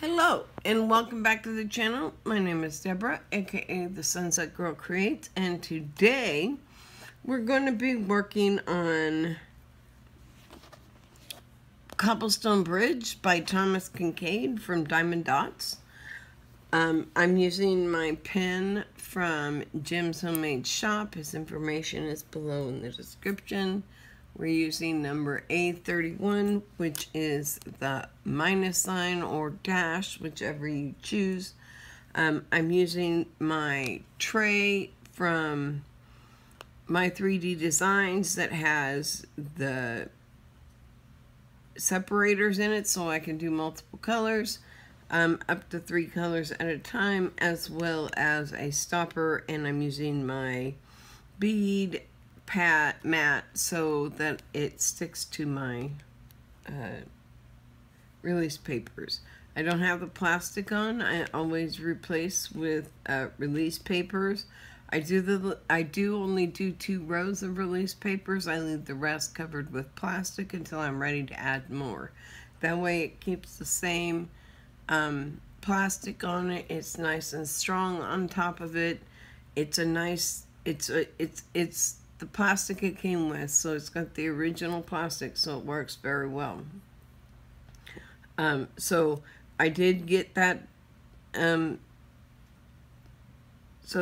Hello and welcome back to the channel. My name is Deborah, aka the Sunset Girl Creates, and today we're going to be working on Cobblestone Bridge by Thomas Kinkade from Diamond Dots. I'm using my pen from Jim's Homemade Shop. His information is below in the description. We're using number A31, which is the minus sign or dash, whichever you choose. I'm using my tray from My 3D Designs that has the separators in it so I can do multiple colors, up to 3 colors at a time, as well as a stopper, and I'm using my bead mat so that it sticks to my release papers. I don't have the plastic on. I always replace with release papers. I do only do 2 rows of release papers. I leave the rest covered with plastic until I'm ready to add more. That way it keeps the same plastic on it. It's nice and strong on top of it. It's a nice, it's the plastic it came with, so it's got the original plastic, so it works very well. So I did get that. So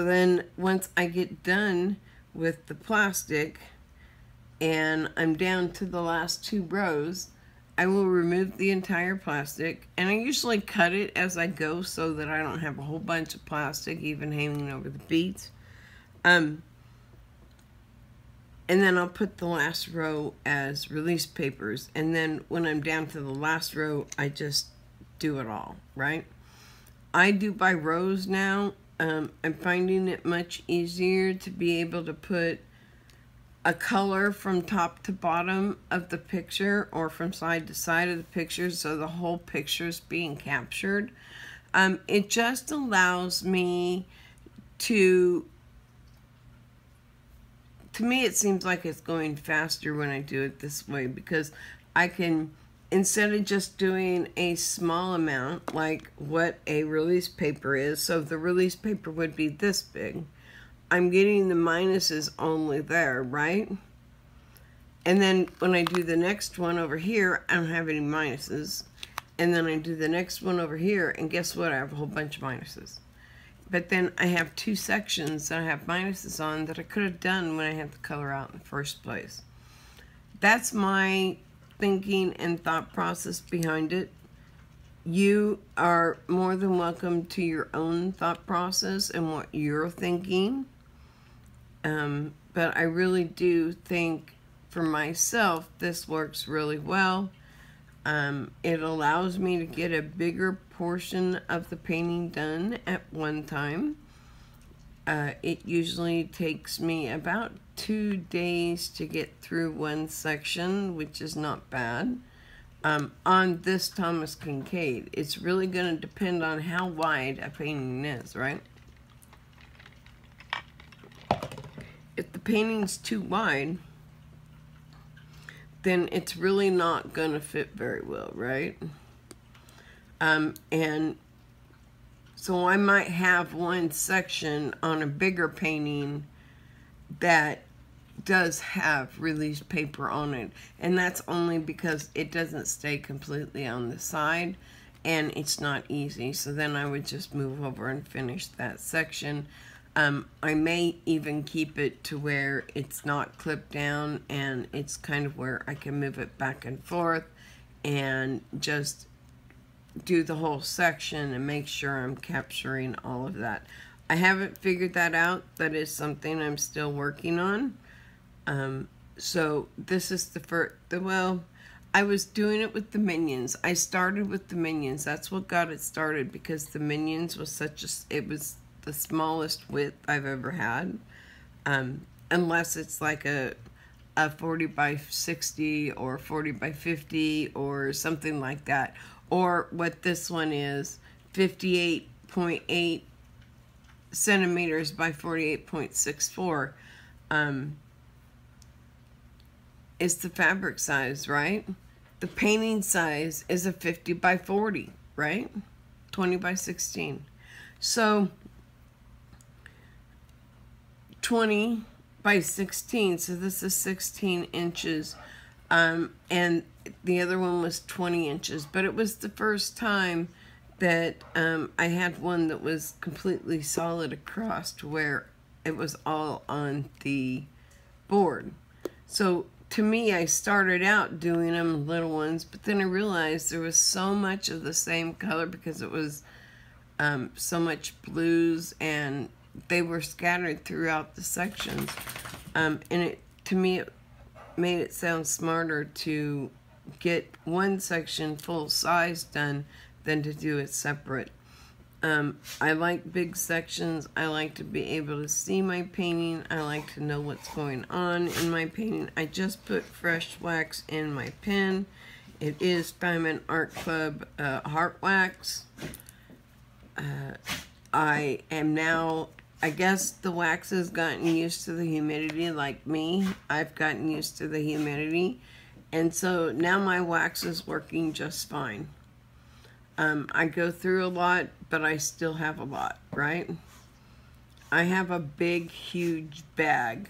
then once I get done with the plastic and I'm down to the last 2 rows, I will remove the entire plastic, and I usually cut it as I go so that I don't have a whole bunch of plastic even hanging over the beads. And then I'll put the last row as release papers. And then when I'm down to the last row, I just do it all, right? I do by rows now. I'm finding it much easier to be able to put a color from top to bottom of the picture or from side to side of the picture so the whole picture is being captured. It just allows me to me, it seems like it's going faster when I do it this way, because I can, instead of just doing a small amount, like what a release paper is, so the release paper would be this big, I'm getting the minuses only there, right? And then when I do the next one over here, I don't have any minuses. And then I do the next one over here, and guess what? I have a whole bunch of minuses. But then I have 2 sections that I have minuses on that I could have done when I had the color out in the first place. That's my thinking and thought process behind it. You are more than welcome to your own thought process and what you're thinking. But I really do think for myself this works really well. It allows me to get a bigger portion of the painting done at one time. It usually takes me about 2 days to get through one section, which is not bad. On this Thomas Kinkade, it's really going to depend on how wide a painting is, right? If the painting's too wide, then it's really not gonna fit very well, right? And so I might have one section on a bigger painting that does have release paper on it, and that's only because it doesn't stay completely on the side and it's not easy. So then I would just move over and finish that section. I may even keep it to where it's not clipped down and it's kind of where I can move it back and forth and just do the whole section and make sure I'm capturing all of that. I haven't figured that out. That is something I'm still working on. So this is the first, well, I was doing it with the Minions. I started with the Minions. That's what got it started, because the Minions was it was the smallest width I've ever had, unless it's like a 40 by 60 or 40 by 50 or something like that, or what this one is, 58.8 centimeters by 48.64. Is the fabric size, right? The painting size is a 50 by 40, right? 20 by 16. So 20 by 16, so this is 16 inches, and the other one was 20 inches, but it was the first time that I had one that was completely solid across, to where it was all on the board. So to me, I started out doing them little ones, but then I realized there was so much of the same color, because it was so much blues, and they were scattered throughout the sections, and to me it made it sound smarter to get one section full size done than to do it separate. I like big sections. I like to be able to see my painting. I like to know what's going on in my painting. I just put fresh wax in my pen. It is Diamond Art Club Heart Wax. I am now, I guess the wax has gotten used to the humidity like me. I've gotten used to the humidity. And so now my wax is working just fine. I go through a lot, but I still have a lot, right? I have a big, huge bag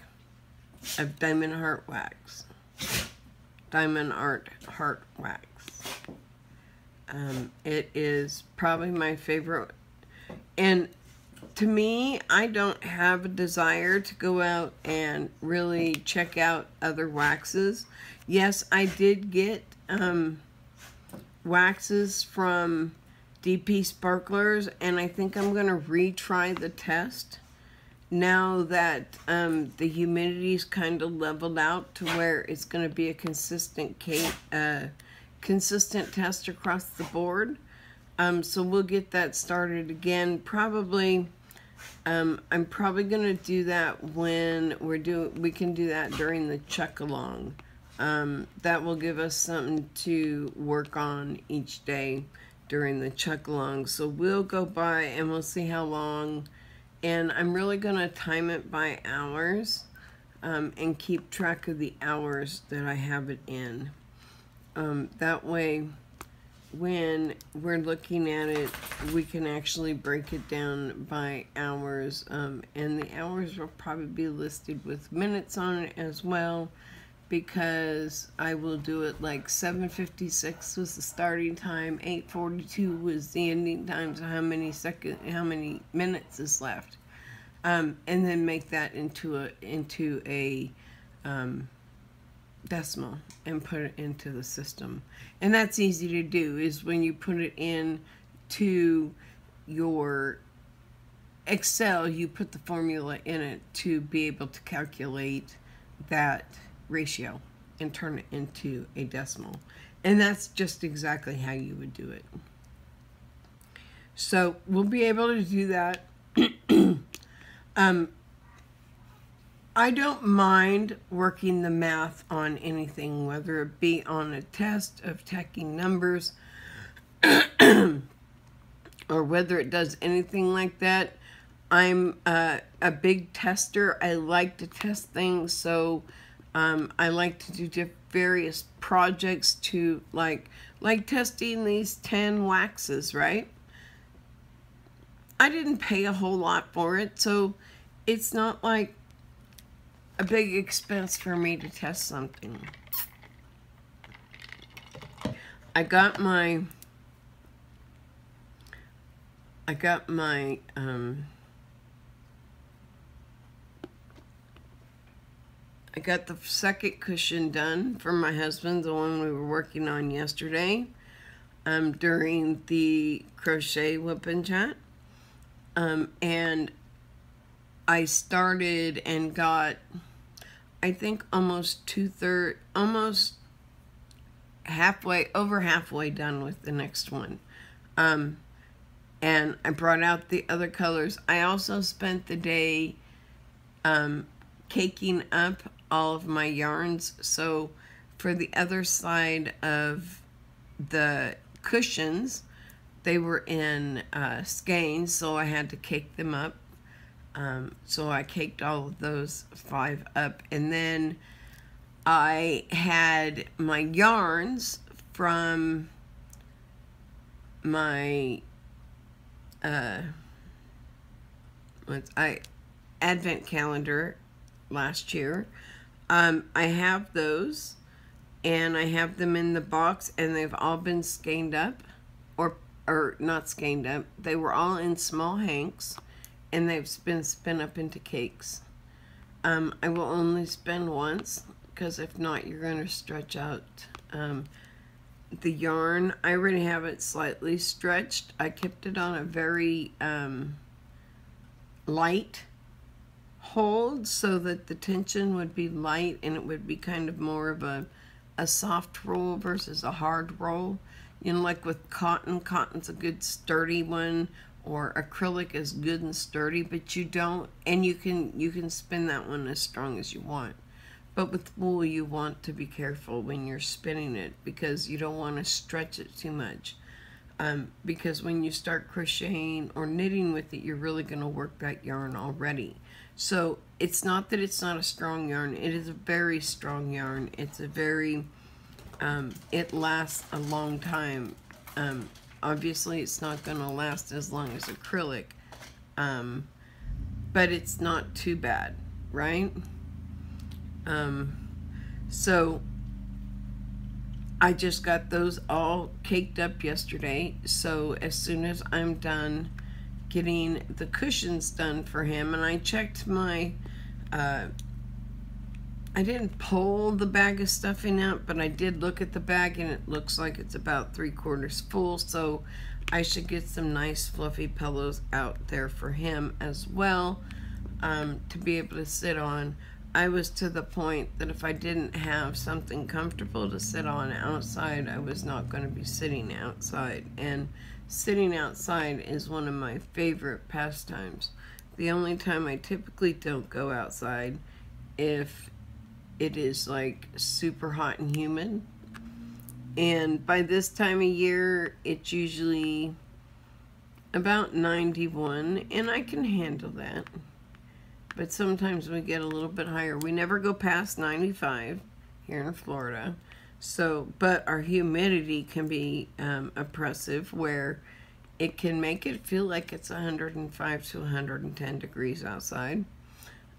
of Diamond Heart Wax. Diamond Art Heart Wax. It is probably my favorite. And to me, I don't have a desire to go out and really check out other waxes. Yes, I did get waxes from DP Sparklers, and I think I'm going to retry the test now that the humidity's kind of leveled out to where it's going to be a consistent test across the board. So we'll get that started again. Probably, I'm probably going to do that when we can do that during the check-along. That will give us something to work on each day during the check-along. So we'll go by and we'll see how long, and I'm really going to time it by hours, and keep track of the hours that I have it in. That way, when we're looking at it, we can actually break it down by hours, and the hours will probably be listed with minutes on it as well, because I will do it like 7:56 was the starting time, 8:42 was the ending time, so how many minutes is left, and then make that into a decimal and put it into the system. And that's easy to do, is when you put it in to your Excel, you put the formula in it to be able to calculate that ratio and turn it into a decimal. And that's just exactly how you would do it. So we'll be able to do that. I don't mind working the math on anything, whether it be on a test of tacking numbers or whether it does anything like that. I'm a big tester. I like to test things, so I like to do various projects to like testing these 10 waxes, right? I didn't pay a whole lot for it, so it's not like a big expense for me to test something. I got the second cushion done for my husband, the one we were working on yesterday, during the crochet WIP and chat. And I started and got, I think, almost over halfway done with the next one. And I brought out the other colors. I also spent the day caking up all of my yarns. So for the other side of the cushions, they were in skeins, so I had to cake them up. So I caked all of those 5 up, and then I had my yarns from my advent calendar last year. I have those, and I have them in the box, and they've all been skeined up, or not skeined up. They were all in small hanks, and they've been spun up into cakes. I will only spin once, because if not, you're going to stretch out the yarn. I already have it slightly stretched. I kept it on a very light hold so that the tension would be light, and it would be kind of more of a soft roll versus a hard roll. You know, like with cotton, cotton's a good sturdy one, or acrylic is good and sturdy, but you don't, and you can spin that one as strong as you want. But with wool, you want to be careful when you're spinning it, because you don't want to stretch it too much. Because when you start crocheting or knitting with it, you're really going to work that yarn already. So it's not that it's not a strong yarn. It is a very strong yarn. It's a very, it lasts a long time. Obviously, it's not going to last as long as acrylic, but it's not too bad, right? So I just got those all caked up yesterday. So as soon as I'm done getting the cushions done for him, and I checked my, I didn't pull the bag of stuffing out, but I did look at the bag, and it looks like it's about 3/4 full. So I should get some nice fluffy pillows out there for him as well, to be able to sit on. I was to the point that if I didn't have something comfortable to sit on outside, I was not going to be sitting outside. And sitting outside is one of my favorite pastimes. The only time I typically don't go outside if it is like super hot and humid. And by this time of year, it's usually about 91, and I can handle that. But sometimes we get a little bit higher. We never go past 95 here in Florida. So, but our humidity can be oppressive, where it can make it feel like it's 105 to 110 degrees outside.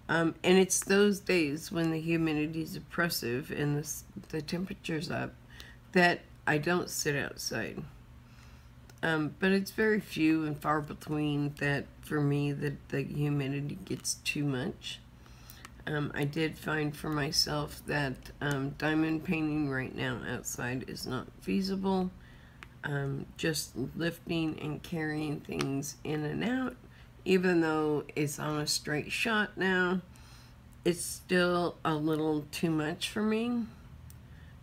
And it's those days when the humidity is oppressive and the temperature's up that I don't sit outside. But it's very few and far between that, for me, that the humidity gets too much. I did find for myself that diamond painting right now outside is not feasible. Just lifting and carrying things in and out, even though it's on a straight shot now, it's still a little too much for me.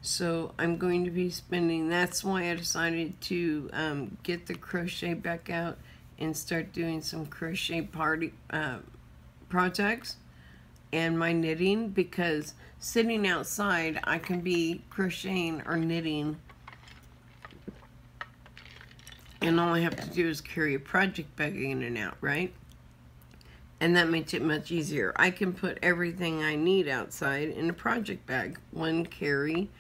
So I'm going to be spending, that's why I decided to get the crochet back out and start doing some crochet projects and my knitting, because sitting outside, I can be crocheting or knitting, and all I have to do is carry a project bag in and out, right? And that makes it much easier. I can put everything I need outside in a project bag, one carry,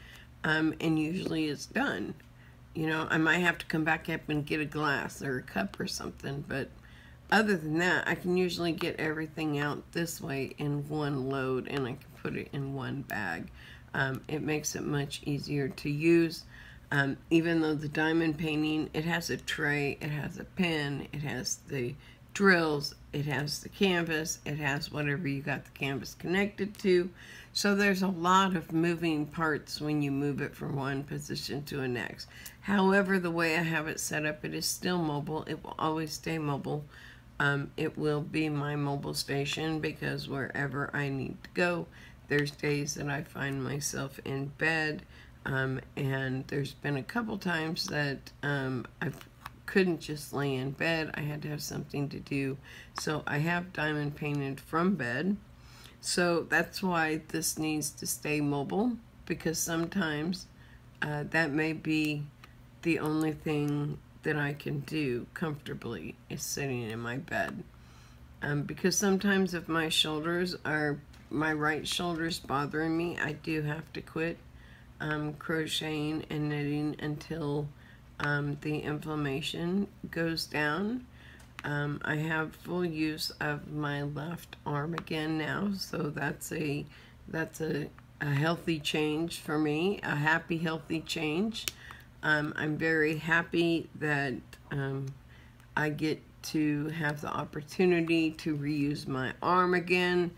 and usually it's done. You know, I might have to come back up and get a glass or a cup or something, but other than that, I can usually get everything out this way in one load, and I can put it in one bag. It makes it much easier to use. Even though the diamond painting, it has a tray, it has a pen, it has the drills, it has the canvas, it has whatever you got the canvas connected to. So there's a lot of moving parts when you move it from one position to the next. However, the way I have it set up, it is still mobile. It will always stay mobile. It will be my mobile station, because wherever I need to go, there's days that I find myself in bed, and there's been a couple times that I couldn't just lay in bed. I had to have something to do. So I have diamond painted from bed. So that's why this needs to stay mobile, because sometimes that may be the only thing that I can do comfortably is sitting in my bed. Because sometimes if my shoulders are, my right shoulder's bothering me, I do have to quit crocheting and knitting until the inflammation goes down. I have full use of my left arm again now, so that's a healthy change for me, a happy, healthy change. I'm very happy that I get to have the opportunity to reuse my arm again.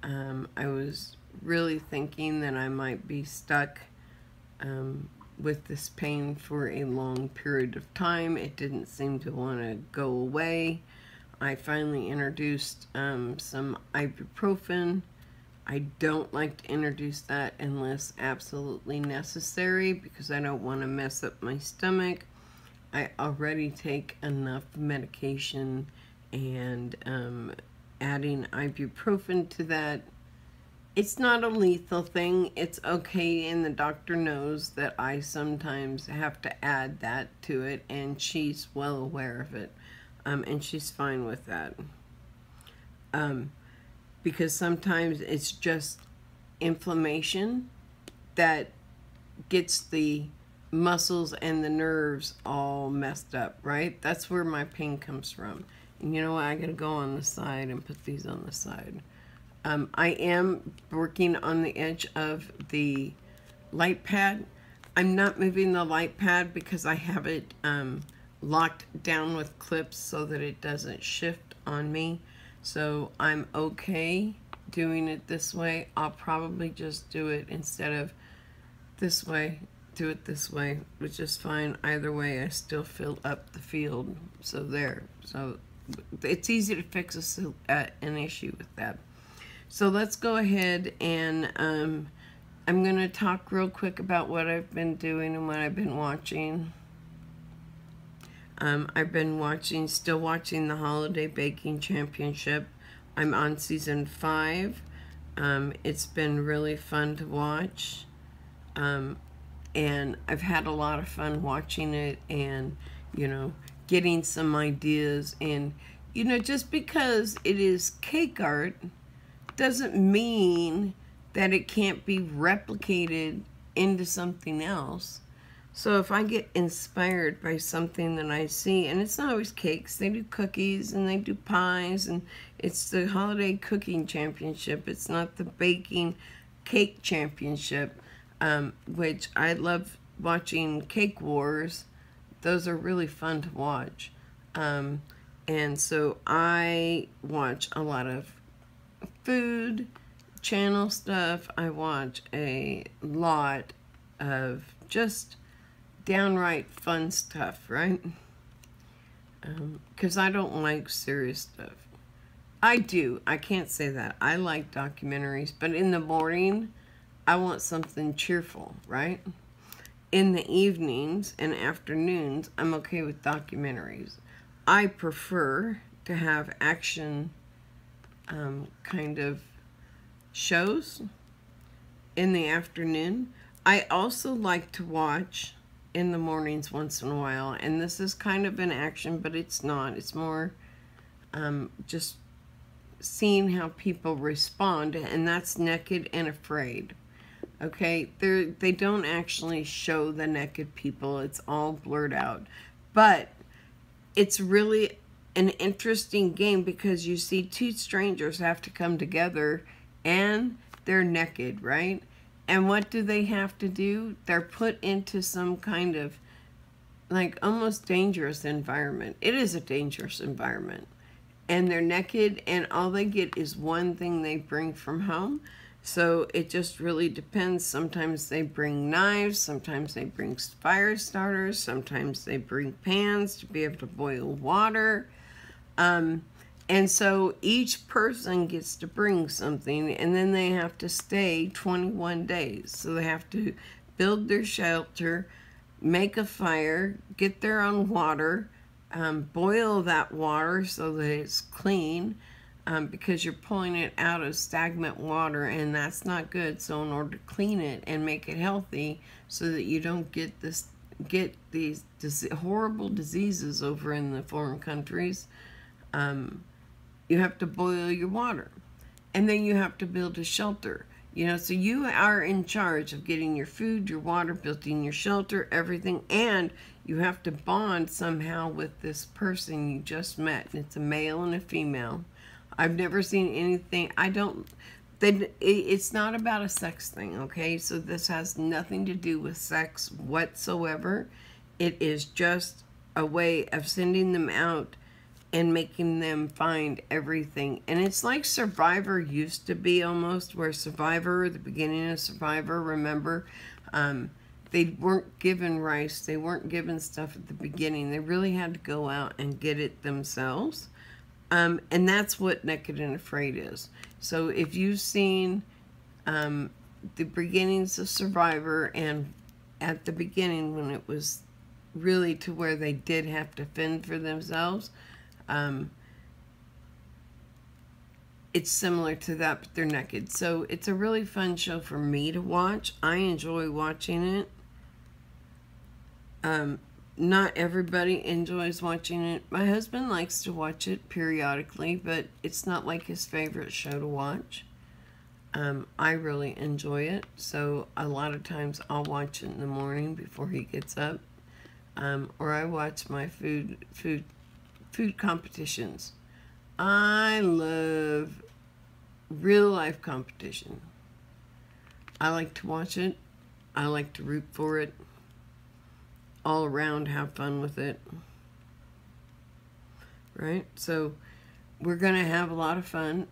I was really thinking that I might be stuck with this pain for a long period of time. It didn't seem to want to go away. I finally introduced some ibuprofen. I don't like to introduce that unless absolutely necessary because I don't want to mess up my stomach. I already take enough medication, and adding ibuprofen to that, it's not a lethal thing. It's okay, and the doctor knows that I sometimes have to add that to it, and she's well aware of it, and she's fine with that. Because sometimes it's just inflammation that gets the muscles and the nerves all messed up, right? That's where my pain comes from. And you know what? I gotta go on the side and put these on the side. I am working on the edge of the light pad. I'm not moving the light pad because I have it locked down with clips so that it doesn't shift on me. So I'm okay doing it this way. I'll probably just do it instead of this way, do it this way, which is fine. Either way, I still fill up the field. So there. So it's easy to fix an issue with that. So let's go ahead and I'm going to talk real quick about what I've been doing and what I've been watching. I've been still watching the Holiday Baking Championship. I'm on season 5. It's been really fun to watch. And I've had a lot of fun watching it and, you know, getting some ideas. And, you know, just because it is cake art doesn't mean that it can't be replicated into something else. So if I get inspired by something that I see, and it's not always cakes, they do cookies and they do pies, and it's the Holiday Cooking Championship. It's not the Baking Cake Championship, which I love watching Cake Wars. Those are really fun to watch. And so I watch a lot of food channel stuff. I watch a lot of just downright fun stuff, right? Because I don't like serious stuff. I do. I can't say that. I like documentaries, but in the morning, I want something cheerful, right? In the evenings and afternoons, I'm okay with documentaries. I prefer to have action kind of shows in the afternoon. I also like to watch in the mornings once in a while, and this is kind of an action, but it's not. It's more just seeing how people respond, and that's Naked and Afraid. Okay, they don't actually show the naked people. It's all blurred out, but it's really an interesting game because you see two strangers have to come together and they're naked, right? And what do they have to do? They're put into some kind of like almost dangerous environment. It is a dangerous environment. And they're naked, and all they get is one thing they bring from home. So it just really depends. Sometimes they bring knives, sometimes they bring fire starters, sometimes they bring pans to be able to boil water. And so each person gets to bring something, and then they have to stay 21 days. So they have to build their shelter, make a fire, get their own water, boil that water so that it's clean, because you're pulling it out of stagnant water, and that's not good. So in order to clean it and make it healthy so that you don't get these horrible diseases over in the foreign countries, you have to boil your water. And then you have to build a shelter. You know, so you are in charge of getting your food, your water, building your shelter, everything, and you have to bond somehow with this person you just met. And it's a male and a female. I've never seen anything, it's not about a sex thing, okay? So this has nothing to do with sex whatsoever. It is just a way of sending them out and making them find everything. And it's like Survivor used to be almost, where Survivor, the beginning of Survivor, remember, they weren't given rice, they weren't given stuff at the beginning. They really had to go out and get it themselves. And that's what Naked and Afraid is. So if you've seen the beginnings of Survivor, and at the beginning when it was really to where they did have to fend for themselves, it's similar to that, but they're naked. So it's a really fun show for me to watch. I enjoy watching it. Not everybody enjoys watching it. My husband likes to watch it periodically, but it's not like his favorite show to watch. I really enjoy it, so a lot of times I'll watch it in the morning before he gets up, or I watch my food competitions. I love real life competition. I like to watch it. I like to root for it. All around, have fun with it. Right? So we're going to have a lot of fun.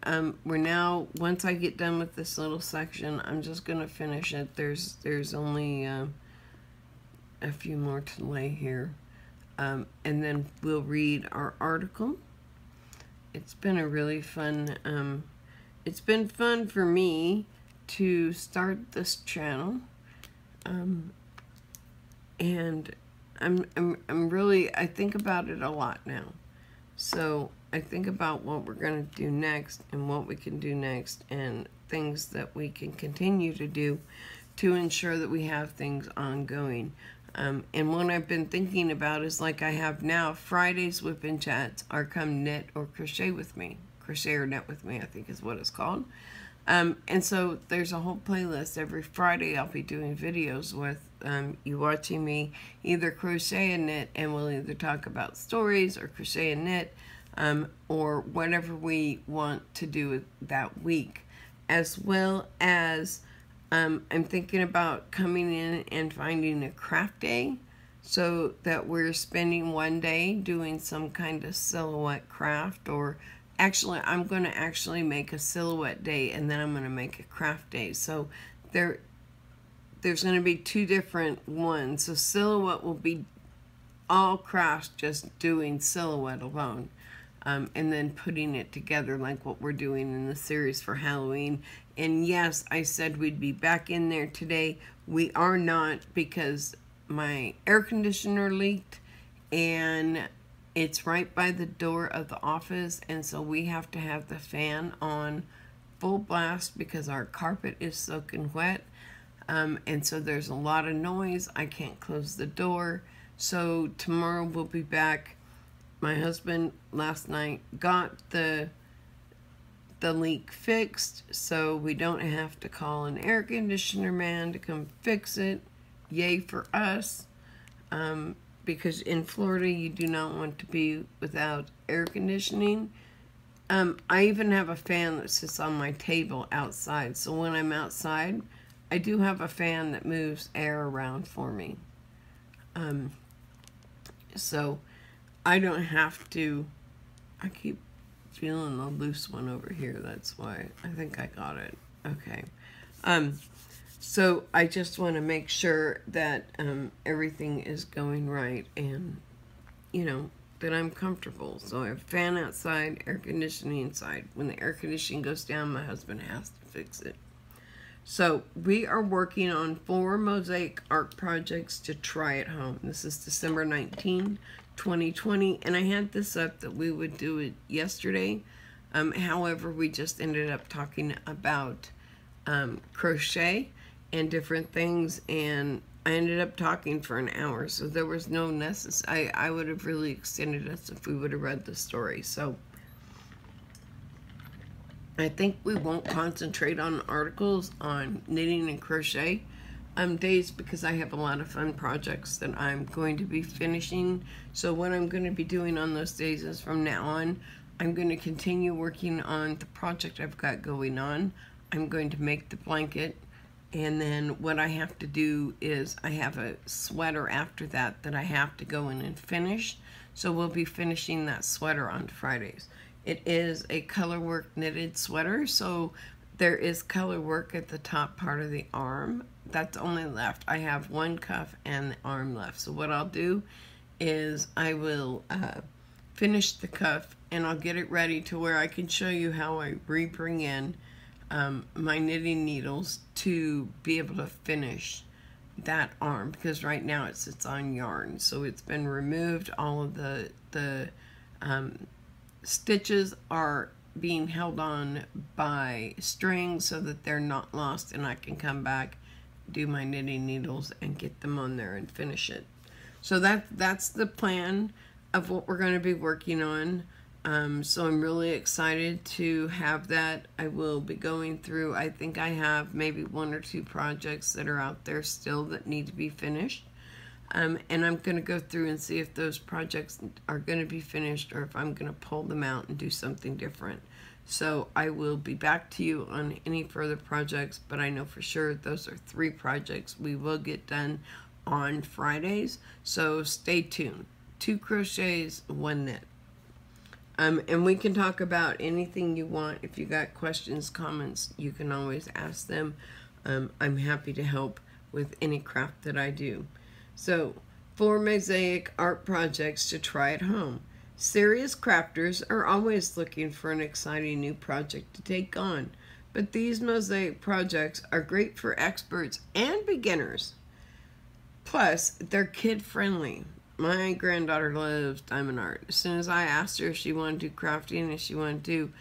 We're now, once I get done with this little section, I'm just going to finish it. There's only a few more to lay here. And then we'll read our article. It's been a really fun, it's been fun for me to start this channel. And I'm really, I think about it a lot now. So I think about what we're going to do next and what we can do next and things that we can continue to do to ensure that we have things ongoing. And what I've been thinking about is, like I have now, Fridays WIP and chats are come knit or crochet with me. Crochet or knit with me, I think is what it's called. And so there's a whole playlist. Every Friday I'll be doing videos with you watching me either crochet and knit, and we'll either talk about stories or crochet and knit, or whatever we want to do that week. As well as I'm thinking about coming in and finding a craft day, so that we're spending one day doing some kind of silhouette craft, or actually I'm going to actually make a silhouette day and then I'm going to make a craft day. So there's going to be two different ones. So silhouette will be all crafts, just doing silhouette alone. And then putting it together like what we're doing in the series for Halloween. And yes, I said we'd be back in there today. We are not, because my air conditioner leaked and it's right by the door of the office, and so we have to have the fan on full blast because our carpet is soaking wet. And so there's a lot of noise. I can't close the door. So tomorrow we'll be back. My husband last night got the leak fixed, so we don't have to call an air conditioner man to come fix it. Yay for us. Because in Florida you do not want to be without air conditioning. I even have a fan that sits on my table outside, so when I'm outside I do have a fan that moves air around for me. So I don't have to. I keep feeling the loose one over here, that's why. I think I got it. Okay. So I just want to make sure that everything is going right, and, you know, that I'm comfortable. So I have fan outside, air conditioning inside. When the air conditioning goes down, my husband has to fix it. So we are working on 4 Mosaic Art projects to try at home. This is December 19, 2020, and I had this up that we would do it yesterday. However, we just ended up talking about crochet and different things, and I ended up talking for an hour, so there was no necessary. I would have really extended us if we would have read the story. So I think we won't concentrate on articles on knitting and crochet days, because I have a lot of fun projects that I'm going to be finishing. So what I'm going to be doing on those days is, from now on, I'm going to continue working on the project I've got going on. I'm going to make the blanket, and then what I have to do is I have a sweater after that I have to go in and finish. So we'll be finishing that sweater on Fridays. It is a color work knitted sweater, so there is color work at the top part of the arm. That's only left. I have one cuff and the arm left. So what I'll do is I will finish the cuff, and I'll get it ready to where I can show you how I bring in my knitting needles to be able to finish that arm, because right now it sits on yarn. So it's been removed. All of the stitches are being held on by string so that they're not lost, and I can come back, do my knitting needles, and get them on there and finish it. So that's the plan of what we're going to be working on. So I'm really excited to have that. I will be going through, I think I have maybe 1 or 2 projects that are out there still that need to be finished. And I'm going to go through and see if those projects are going to be finished, or if I'm going to pull them out and do something different. So I will be back to you on any further projects, but I know for sure those are 3 projects we will get done on Fridays. So stay tuned. 2 crochets, 1 knit. And we can talk about anything you want. If you got questions, comments, you can always ask them. I'm happy to help with any craft that I do. So, 4 mosaic art projects to try at home. Serious crafters are always looking for an exciting new project to take on, but these mosaic projects are great for experts and beginners. Plus, they're kid-friendly. My granddaughter loves diamond art. As soon as I asked her if she wanted to do crafting and she wanted to do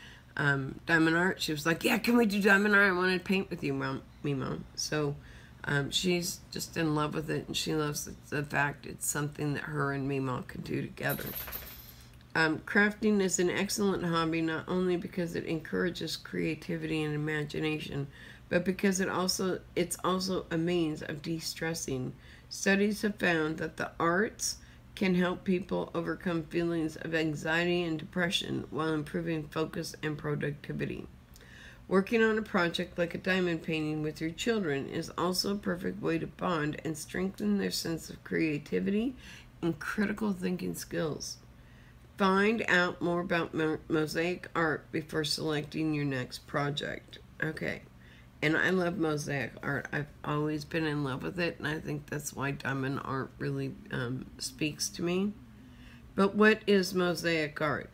diamond art, she was like, yeah, can we do diamond art? I want to paint with you, Mom. So she's just in love with it, and she loves the fact it's something that her and Mima can do together. Crafting is an excellent hobby, not only because it encourages creativity and imagination, but because it's also a means of de-stressing. Studies have found that the arts can help people overcome feelings of anxiety and depression while improving focus and productivity. Working on a project like a diamond painting with your children is also a perfect way to bond and strengthen their sense of creativity and critical thinking skills. Find out more about mosaic art before selecting your next project. Okay, and I love mosaic art. I've always been in love with it, and I think that's why diamond art really speaks to me. But what is mosaic art?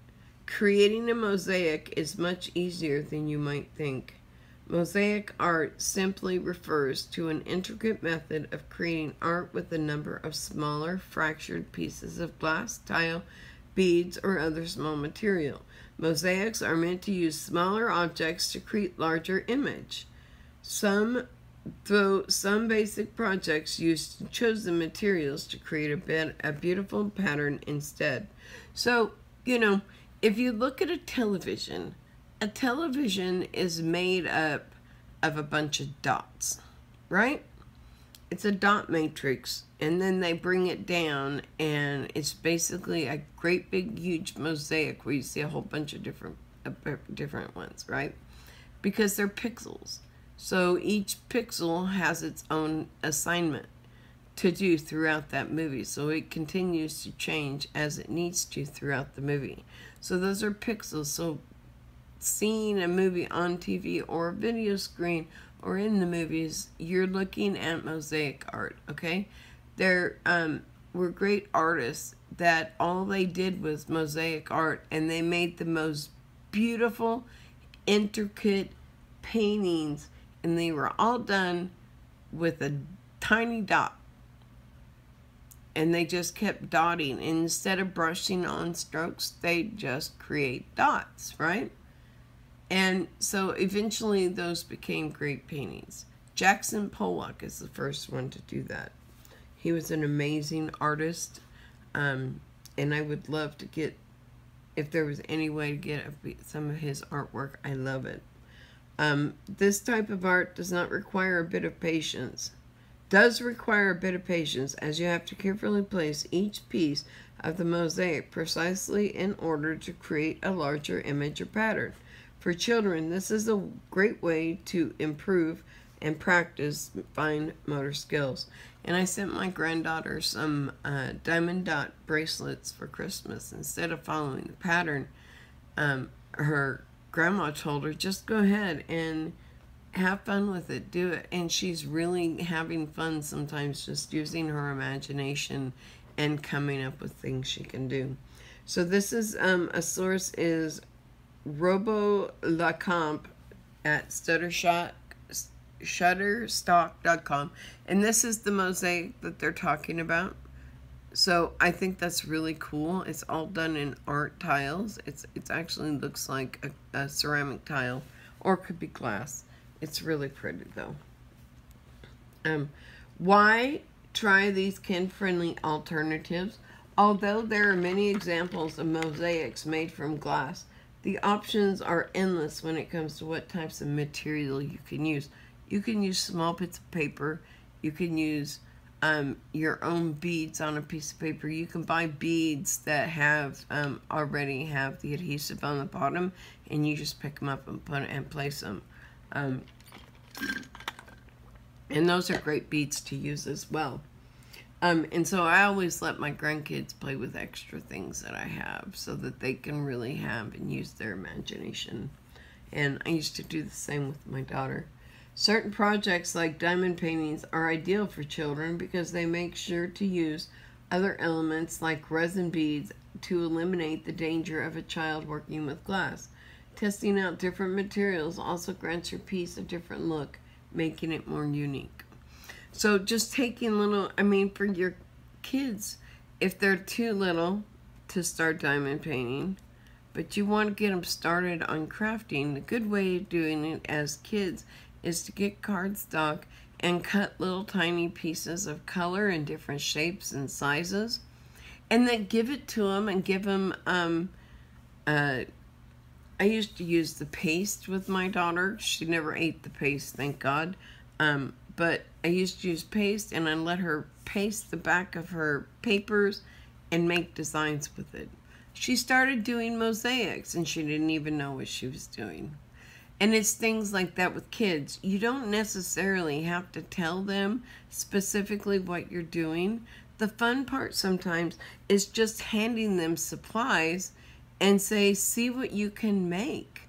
Creating a mosaic is much easier than you might think. Mosaic art simply refers to an intricate method of creating art with a number of smaller, fractured pieces of glass, tile, beads, or other small material. Mosaics are meant to use smaller objects to create larger image. Though some basic projects use chosen materials to create a beautiful pattern instead. So, you know, if you look at a television is made up of a bunch of dots, right? It's a dot matrix, and then they bring it down, and it's basically a great big huge mosaic where you see a whole bunch of different ones, right? Because they're pixels. So each pixel has its own assignment to do throughout that movie. So it continues to change as it needs to throughout the movie. So those are pixels. So seeing a movie on TV or a video screen or in the movies, you're looking at mosaic art, okay? There were great artists that all they did was mosaic art, and they made the most beautiful, intricate paintings, and they were all done with a tiny dot. And they just kept dotting. Instead of brushing on strokes, they just create dots, right? And so eventually those became great paintings. Jackson Pollock is the first one to do that. He was an amazing artist, and I would love to get, if there was any way to get some of his artwork, I love it. This type of art does not require a bit of patience. Does require a bit of patience, as you have to carefully place each piece of the mosaic precisely in order to create a larger image or pattern. For children, this is a great way to improve and practice fine motor skills. And I sent my granddaughter some diamond dot bracelets for Christmas. Instead of following the pattern, her grandma told her, just go ahead and have fun with it, do it. And she's really having fun sometimes, just using her imagination and coming up with things she can do. So this is a source is RoboLacomp at Shutterstock.com, and this is the mosaic that they're talking about. So I think that's really cool. It's all done in art tiles. It actually looks like a ceramic tile, or it could be glass. It's really pretty though. Why try these kid-friendly alternatives? Although there are many examples of mosaics made from glass, the options are endless when it comes to what types of material you can use. You can use small bits of paper. You can use your own beads on a piece of paper. You can buy beads that have already have the adhesive on the bottom, and you just pick them up and put it and place them. And those are great beads to use as well. And so I always let my grandkids play with extra things that I have so that they can really have and use their imagination. And I used to do the same with my daughter. Certain projects like diamond paintings are ideal for children because they make sure to use other elements like resin beads to eliminate the danger of a child working with glass. Testing out different materials also grants your piece a different look, making it more unique. So just taking little, for your kids, if they're too little to start diamond painting, but you want to get them started on crafting, the good way of doing it as kids is to get cardstock and cut little tiny pieces of color in different shapes and sizes, and then give it to them and give them, I used to use the paste with my daughter. She never ate the paste, thank God. But I used to use paste, and I let her paste the back of her papers and make designs with it. She started doing mosaics, and she didn't even know what she was doing. And it's things like that with kids. You don't necessarily have to tell them specifically what you're doing. The fun part sometimes is just handing them supplies and say, see what you can make.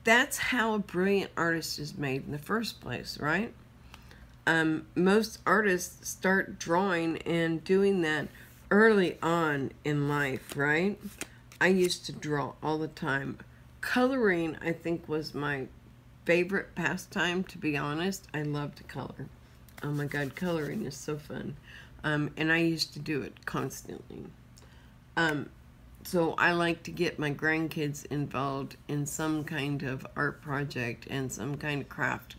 That's how a brilliant artist is made in the first place, right? Most artists start drawing and doing that early on in life, right? I used to draw all the time. Coloring, I think, was my favorite pastime, to be honest. I love to color. Oh my God, coloring is so fun. And I used to do it constantly. So I like to get my grandkids involved in some kind of art project and some kind of craft,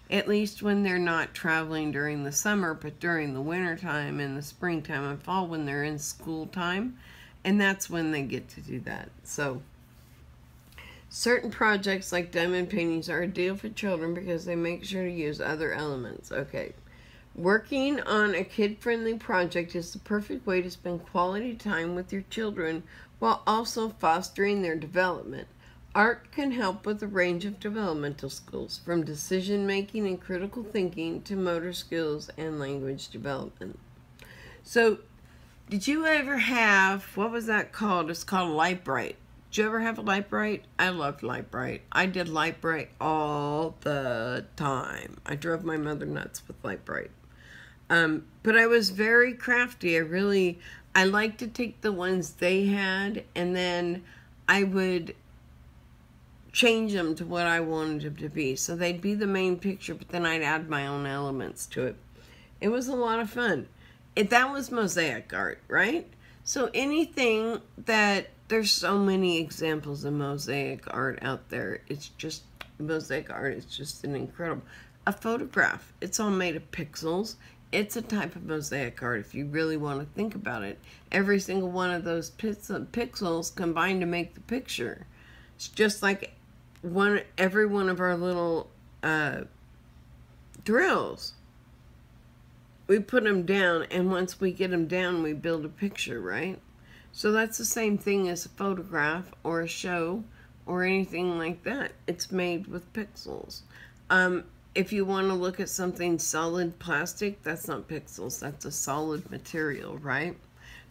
at least when they're not traveling during the summer, but during the winter time and the springtime and fall when they're in school time. And that's when they get to do that. So certain projects like diamond paintings are ideal for children because they make sure to use other elements. Okay. Working on a kid-friendly project is the perfect way to spend quality time with your children while also fostering their development. Art can help with a range of developmental skills, from decision-making and critical thinking to motor skills and language development. So, did you ever have, what was that called? It's called Light Bright. Did you ever have a Light Bright? I loved Light Bright. I did Light Bright all the time. I drove my mother nuts with Light Bright. But I was very crafty. I liked to take the ones they had, and then I would change them to what I wanted them to be. So they'd be the main picture, but then I'd add my own elements to it. It was a lot of fun. That was mosaic art, right? So anything that, there's so many examples of mosaic art out there. It's just, mosaic art is just an incredible. A photograph, it's all made of pixels. It's a type of mosaic art if you really want to think about it. Every single one of those pixels combine to make the picture. It's just like every one of our little drills. We put them down, and once we get them down, we build a picture, right? So that's the same thing as a photograph or a show or anything like that. It's made with pixels. If you want to look at something solid plastic, that's not pixels, that's a solid material, right?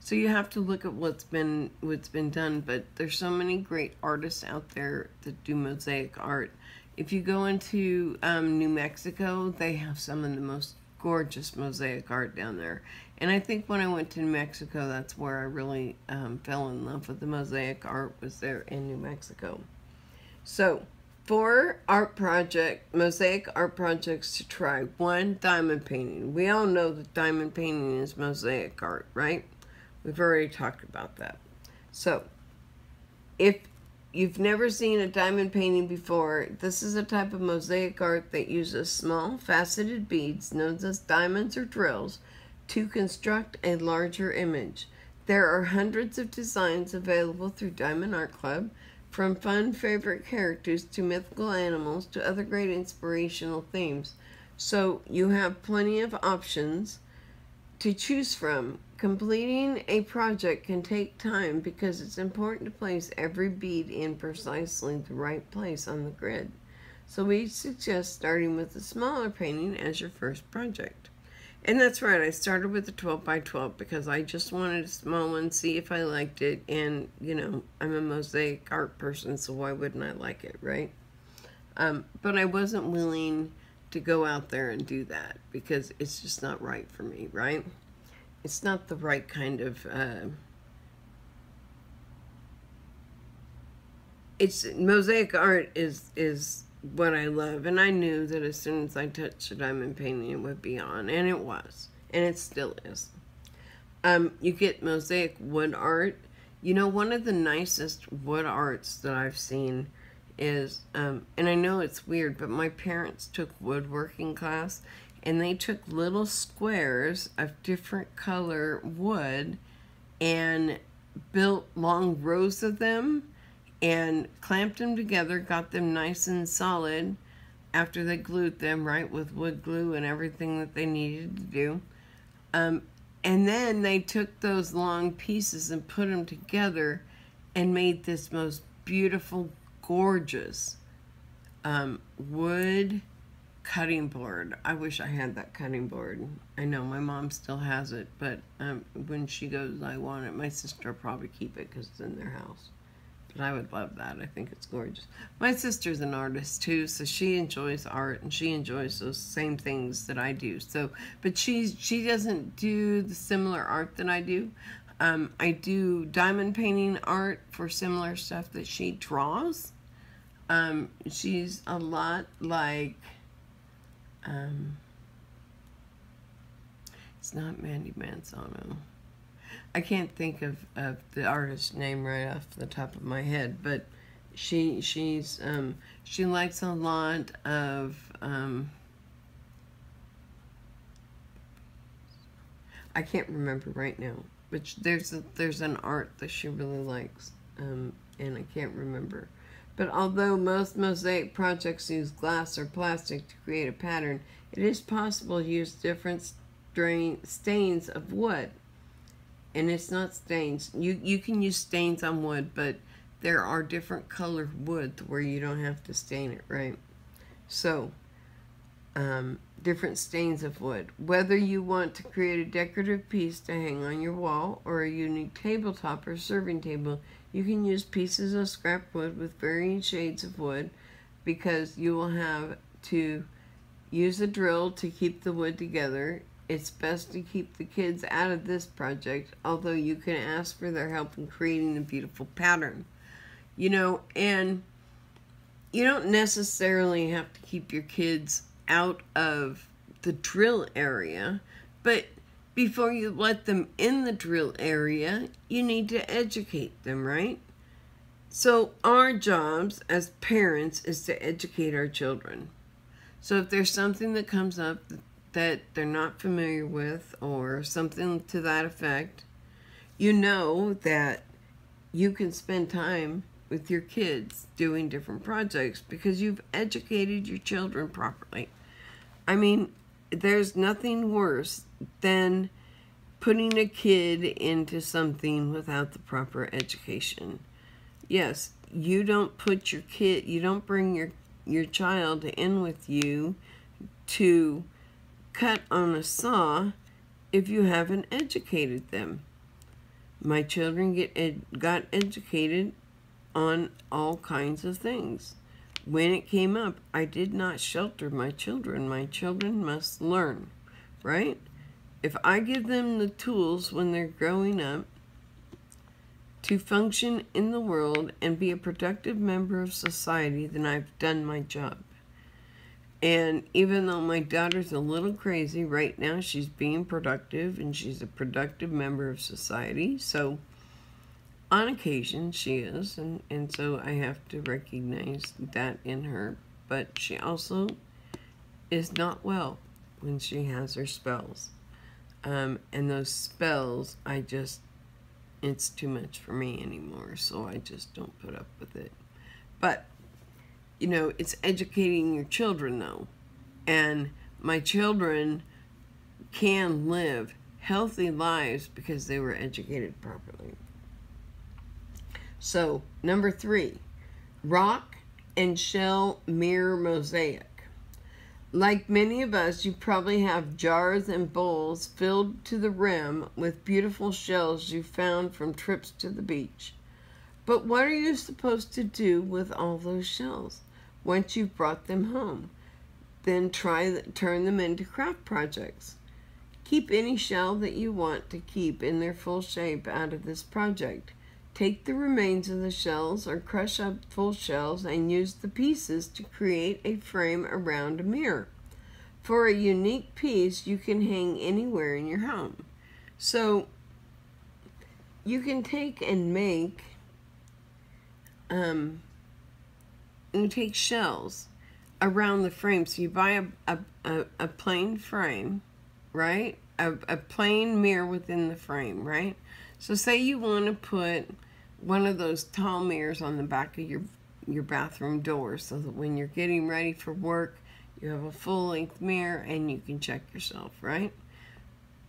So you have to look at what's been done, but there's so many great artists out there that do mosaic art. If you go into New Mexico, they have some of the most gorgeous mosaic art down there. And I think when I went to New Mexico, that's where I really fell in love with the mosaic art, was there in New Mexico. So, for mosaic art projects to try. 1, diamond painting. We all know that diamond painting is mosaic art, right? We've already talked about that. So, if you've never seen a diamond painting before, this is a type of mosaic art that uses small faceted beads, known as diamonds or drills, to construct a larger image. There are hundreds of designs available through Diamond Art Club, from fun favorite characters to mythical animals to other great inspirational themes. So you have plenty of options to choose from. Completing a project can take time because it's important to place every bead in precisely the right place on the grid. So we suggest starting with a smaller painting as your first project. And that's right, I started with a 12 by 12 because I just wanted a small one, see if I liked it, and, you know, I'm a mosaic art person, so why wouldn't I like it, right? But I wasn't willing to go out there and do that because it's just not right for me, right? It's not the right kind of, mosaic art is what I love, and I knew that as soon as I touched a diamond painting, it would be on, and it was, and it still is. You get mosaic wood art. You know, one of the nicest wood arts that I've seen is, and I know it's weird, but my parents took woodworking class, and they took little squares of different color wood and built long rows of them and clamped them together, got them nice and solid after they glued them, right, with wood glue and everything that they needed to do. And then they took those long pieces and put them together and made this most beautiful, gorgeous wood cutting board. I wish I had that cutting board. I know my mom still has it, but when she goes, I want it. My sister will probably keep it because it's in their house. But I would love that. I think it's gorgeous. My sister's an artist too, so she enjoys art and she enjoys those same things that I do. So, but she doesn't do the similar art that I do. I do diamond painting art for similar stuff that she draws. She's a lot like, it's not Mandy Manzano. I can't think of the artist's name right off the top of my head, but she likes a lot of I can't remember right now, but there's an art that she really likes, and I can't remember. But although most mosaic projects use glass or plastic to create a pattern, it is possible to use different stains of wood. And it's not stains. You can use stains on wood, but there are different colored wood where you don't have to stain it, right? So, different stains of wood. Whether you want to create a decorative piece to hang on your wall or a unique tabletop or serving table, you can use pieces of scrap wood with varying shades of wood because you will have to use a drill to keep the wood together. It's best to keep the kids out of this project, although you can ask for their help in creating a beautiful pattern. You know, and you don't necessarily have to keep your kids out of the drill area, but before you let them in the drill area, you need to educate them, right? So our jobs as parents is to educate our children. So if there's something that comes up that they're not familiar with or something to that effect, you know that you can spend time with your kids doing different projects because you've educated your children properly. I mean, there's nothing worse than putting a kid into something without the proper education. Yes, you don't put your kid, you don't bring your child in with you to cut on a saw if you haven't educated them. My children got educated on all kinds of things. When it came up, I did not shelter my children. My children must learn, right? If I give them the tools when they're growing up to function in the world and be a productive member of society, then I've done my job. And even though my daughter's a little crazy right now, she's being productive and she's a productive member of society. So on occasion she is, and so I have to recognize that in her. But she also is not well when she has her spells. And those spells, it's too much for me anymore, so I just don't put up with it. But you know, it's educating your children, though. And my children can live healthy lives because they were educated properly. So, number 3, rock and shell mirror mosaic. Like many of us, you probably have jars and bowls filled to the rim with beautiful shells you found from trips to the beach. But what are you supposed to do with all those shells once you've brought them home? Then turn them into craft projects. Keep any shell that you want to keep in their full shape out of this project. Take the remains of the shells or crush up full shells and use the pieces to create a frame around a mirror. For a unique piece you can hang anywhere in your home. So you can take and make you take shells around the frame. So you buy a plain frame, right? A plain mirror within the frame, right? So say you want to put one of those tall mirrors on the back of your bathroom door so that when you're getting ready for work, you have a full-length mirror and you can check yourself, right?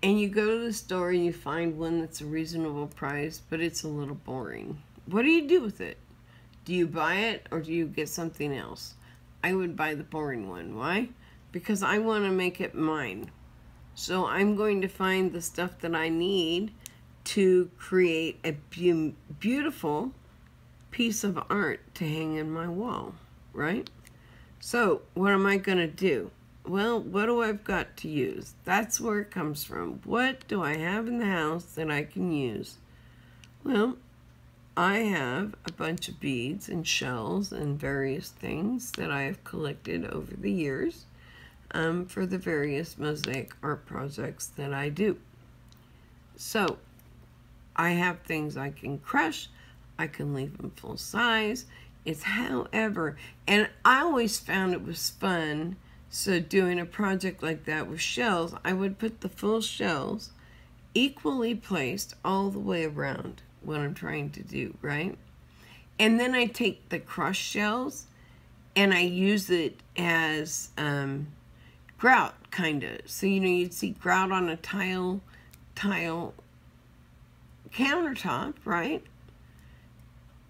And you go to the store and you find one that's a reasonable price, but it's a little boring. What do you do with it? Do you buy it or do you get something else? I would buy the boring one. Why? Because I want to make it mine. So I'm going to find the stuff that I need to create a beautiful piece of art to hang in my wall, right? So what am I going to do? Well, what do I've got to use? That's where it comes from. What do I have in the house that I can use? Well, I have a bunch of beads and shells and various things that I have collected over the years for the various mosaic art projects that I do. So I have things I can crush. I can leave them full size. It's however, and I always found it was fun. So doing a project like that with shells, I would put the full shells equally placed all the way around what I'm trying to do, right? And then I take the crushed shells and I use it as grout, kind of. So, you know, you'd see grout on a tile countertop, right?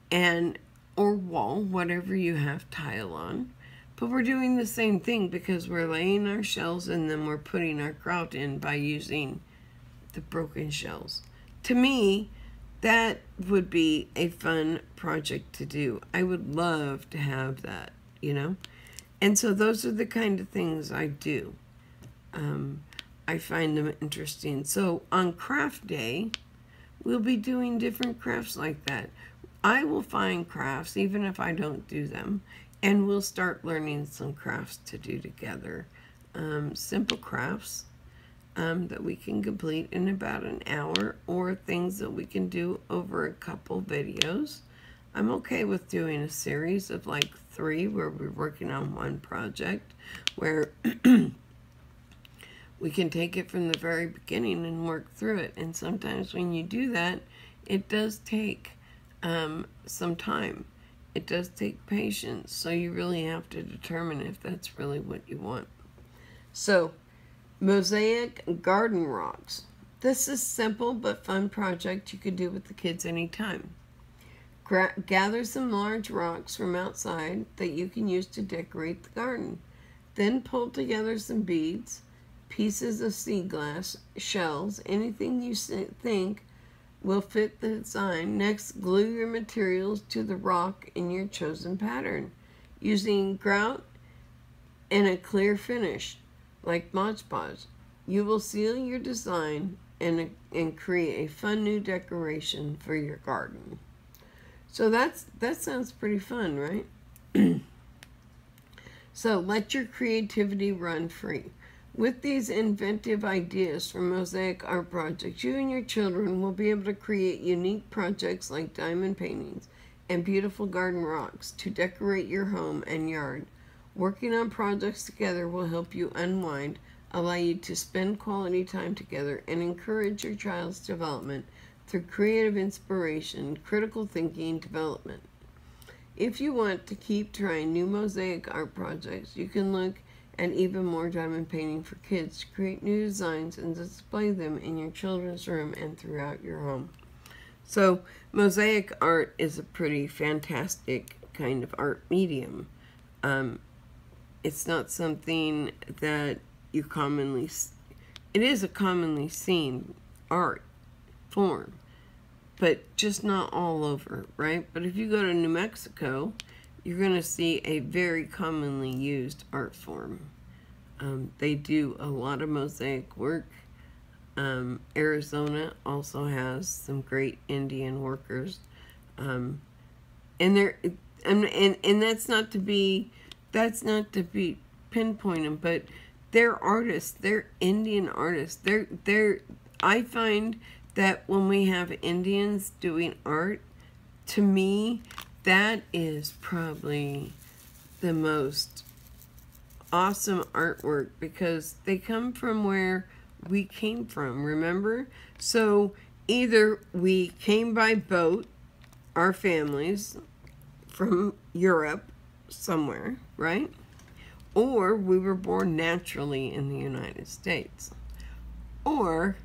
And or wall, whatever you have tile on. But we're doing the same thing because we're laying our shells and then we're putting our grout in by using the broken shells. To me, that would be a fun project to do. I would love to have that, you know? And so those are the kind of things I do. I find them interesting. So on craft day, we'll be doing different crafts like that. I will find crafts, even if I don't do them, and we'll start learning some crafts to do together. Simple crafts that we can complete in about an hour, or things that we can do over a couple videos. I'm okay with doing a series of like 3 where we're working on one project, where we can take it from the very beginning and work through it. And sometimes when you do that, it does take some time. It does take patience, so you really have to determine if that's really what you want. So, mosaic garden rocks. This is simple but fun project you could do with the kids anytime. Gather some large rocks from outside that you can use to decorate the garden. Then pull together some beads, pieces of sea glass, shells, anything you think will fit the design. Next, glue your materials to the rock in your chosen pattern, using grout and a clear finish, like Mod Podge. You will seal your design and create a fun new decoration for your garden. So that sounds pretty fun, right? So let your creativity run free. With these inventive ideas for mosaic art projects, you and your children will be able to create unique projects like diamond paintings and beautiful garden rocks to decorate your home and yard. Working on projects together will help you unwind, allow you to spend quality time together, and encourage your child's development through creative inspiration, critical thinking, development. If you want to keep trying new mosaic art projects, you can look at even more diamond painting for kids to create new designs and display them in your children's room and throughout your home. So mosaic art is a pretty fantastic kind of art medium. It's not something that you commonly, it is a commonly seen art form, but just not all over, right? But if you go to New Mexico, you're going to see a very commonly used art form. They do a lot of mosaic work. Arizona also has some great Indian workers. And that's not to be pinpoint them, but they're artists. They're Indian artists. I find that when we have Indians doing art, to me, that is probably the most awesome artwork, because they come from where we came from, remember? So either we came by boat, our families, from Europe somewhere, right? Or we were born naturally in the United States. Or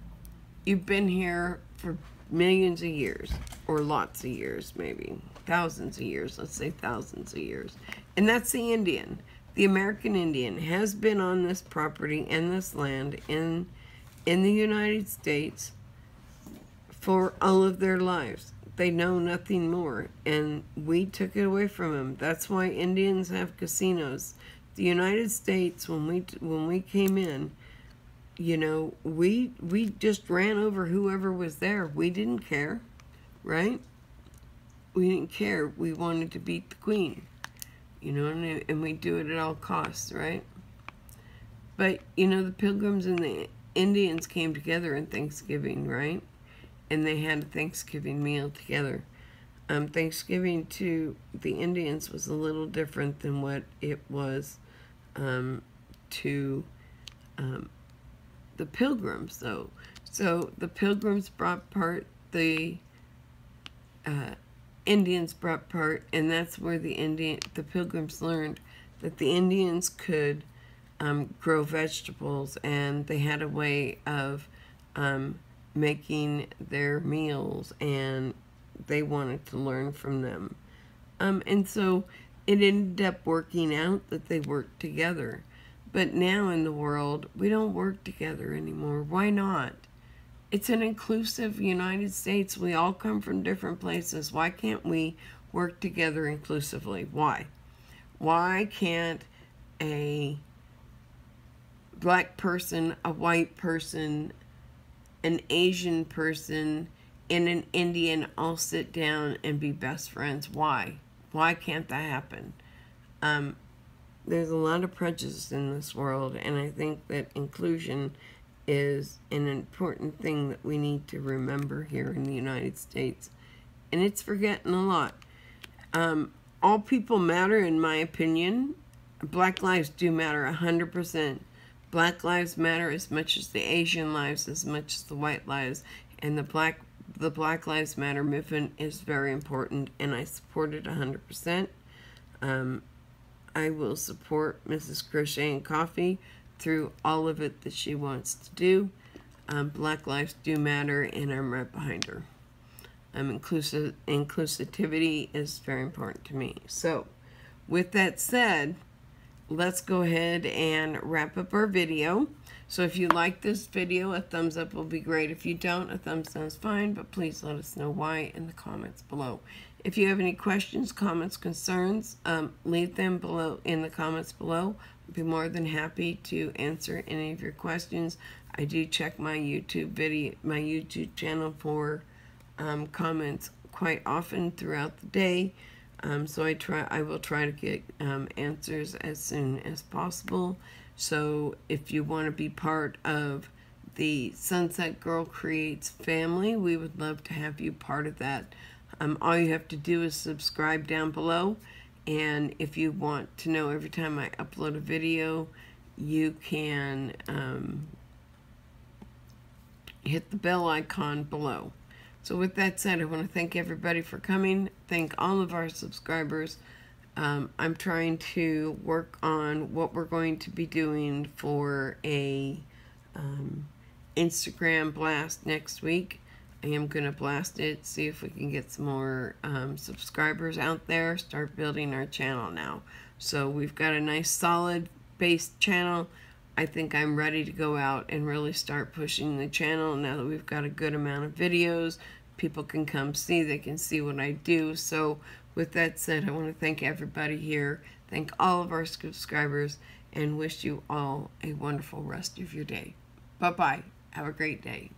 you've been here for millions of years, or lots of years, maybe thousands of years, let's say thousands of years. And that's the Indian. The American Indian has been on this property and this land in the United States for all of their lives. They know nothing more, and we took it away from them. That's why Indians have casinos. The United States, when we came in, you know, we just ran over whoever was there. We didn't care, right? We didn't care. We wanted to beat the queen, you know, and we do it at all costs, right? But, you know, the Pilgrims and the Indians came together in Thanksgiving, right? And they had a Thanksgiving meal together. Thanksgiving to the Indians was a little different than what it was to the Pilgrims, though. So the Pilgrims brought part, the Indians brought part, and that's where the Pilgrims learned that the Indians could grow vegetables, and they had a way of making their meals, and they wanted to learn from them. And so it ended up working out that they worked together. But now in the world, we don't work together anymore. Why not? It's an inclusive United States. We all come from different places. Why can't we work together inclusively? Why? Why can't a black person, a white person, an Asian person, and an Indian all sit down and be best friends? Why? Why can't that happen? There's a lot of prejudice in this world, and I think that inclusion is an important thing that we need to remember here in the United States. And it's forgetting a lot. All people matter, in my opinion. Black lives do matter 100%. Black lives matter as much as the Asian lives, as much as the white lives. And the black the Black Lives Matter movement is very important, and I support it 100%. I will support Mrs. Crochet and Coffee through all of it that she wants to do. Black lives do matter, and I'm right behind her. Inclusivity is very important to me. So, with that said, let's go ahead and wrap up our video. So if you like this video, a thumbs up will be great. If you don't, a thumbs down is fine, but please let us know why in the comments below. If you have any questions, comments, concerns, leave them below in the comments below. I'd be more than happy to answer any of your questions. I do check my YouTube channel for comments quite often throughout the day. So I will try to get answers as soon as possible. So if you want to be part of the Sunset Girl Creates family, we would love to have you part of that. All you have to do is subscribe down below, and if you want to know every time I upload a video, you can hit the bell icon below. So with that said, I want to thank everybody for coming. Thank all of our subscribers. I'm trying to work on what we're going to be doing for a Instagram blast next week. I am going to blast it, see if we can get some more subscribers out there, start building our channel now. So we've got a nice solid base channel. I think I'm ready to go out and really start pushing the channel now that we've got a good amount of videos. People can come see, they can see what I do. So with that said, I want to thank everybody here, thank all of our subscribers, and wish you all a wonderful rest of your day. Bye-bye. Have a great day.